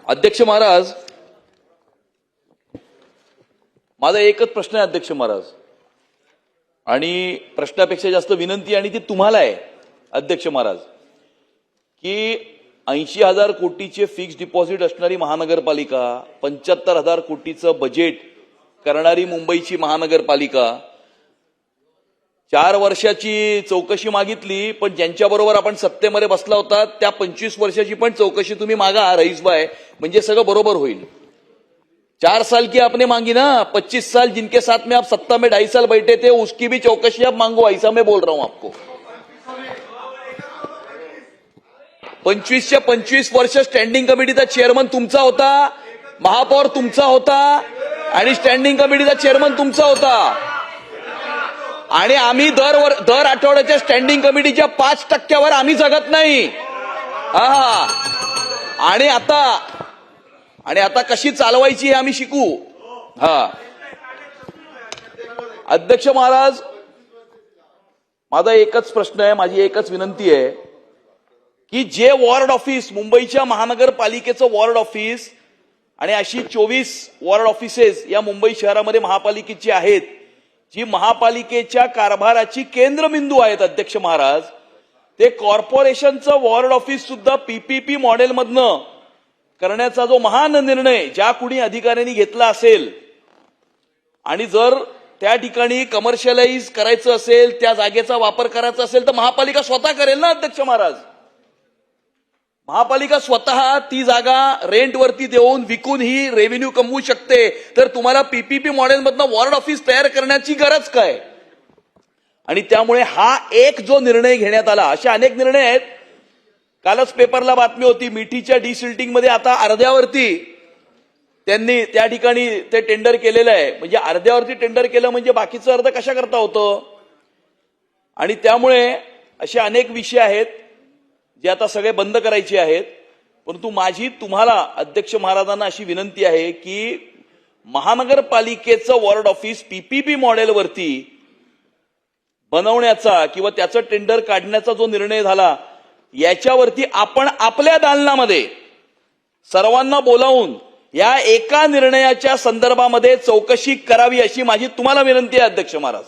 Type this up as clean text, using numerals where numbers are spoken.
अध्यक्ष महाराज, माझा एकच प्रश्न आहे अध्यक्ष महाराज, आणि प्रश्नापेक्षा जास्त विनंती, आणि ती तुम्हाला आहे अध्यक्ष महाराज, की 80,000 कोटीचे फिक्स डिपॉझिट असणारी महानगरपालिका, 75,000 कोटीचं बजेट करणारी मुंबईची महानगरपालिका, 4 वर्षाची चौकशी मागितली, पण ज्यांच्याबरोबर आपण सत्तेमध्ये बसला होता त्या 25 वर्षाची पण चौकशी तुम्ही मागा रईसभाई, म्हणजे सगळं बरोबर होईल। 4 साल की आपने मांगी ना, 25 साल जिनके साथ में आप सत्ता में 2.5 साल बैठे थे उसकी भी चौकशी आप मांगो, ऐसा मैं बोल रहा हूं आपको। 25च्या 25 वर्ष स्टँडिंग कमिटीचा चेअरमन तुमचा होता, महापौर तुमचा होता, आणि स्टँडिंग कमिटीचा चेअरमन तुमचा होता, आणि आम्ही दर आठवड्याच्या स्टँडिंग कमिटीच्या 5% आम्ही जगत नाही। हा, आणि आता कशी चालवायची हे आम्ही शिकू। हा, अध्यक्ष महाराज, माझा एकच प्रश्न आहे, माझी एकच विनंती आहे की जे वॉर्ड ऑफिस, मुंबईच्या महानगरपालिकेचं वॉर्ड ऑफिस आणि अशी 24 वॉर्ड ऑफिसेस या मुंबई शहरामध्ये महापालिकेची आहेत, जी महापालिकेच्या कारभाराची केंद्रबिंदू आहेत अध्यक्ष महाराज, ते कॉर्पोरेशनचं वॉर्ड ऑफिस सुद्धा पीपीपी मॉडेलमधनं करण्याचा जो महान निर्णय ज्या कुणी अधिकाऱ्यांनी घेतला असेल, आणि जर त्या ठिकाणी कमर्शियलाइज करायचं असेल, त्या जागेचा वापर करायचा असेल, तर महापालिका स्वतः करेल ना अध्यक्ष महाराज। महापालिका स्वतः ती जागा रेंटवरती देऊन विकून ही रेव्हेन्यू कमवू शकते, तर तुम्हाला पीपीपी मॉडेलमधनं वॉर्ड ऑफिस तयार करण्याची गरज काय? आणि त्यामुळे हा एक जो निर्णय घेण्यात आला, असे अनेक निर्णय आहेत। कालच पेपरला बातमी होती, मिठीच्या डिसिल्टिंग मध्ये आता अर्ध्यावरती त्यांनी त्या ठिकाणी ते टेंडर केलेलं आहे, म्हणजे अर्ध्यावरती टेंडर केलं म्हणजे बाकीचं अर्ध कशा करता होतं। आणि त्यामुळे असे अनेक विषय आहेत जे आता सगळे बंद करायचे आहेत। परंतु माझी तुम्हाला अध्यक्ष महाराजांना अशी विनंती आहे की महानगरपालिकेचं वॉर्ड ऑफिस पीपीपी मॉडेलवरती बनवण्याचा किंवा त्याचं टेंडर काढण्याचा जो निर्णय झाला, याच्यावरती आपण आपल्या दालनामध्ये सर्वांना बोलावून या एका निर्णयाच्या संदर्भामध्ये चौकशी करावी, अशी माझी तुम्हाला विनंती आहे अध्यक्ष महाराज।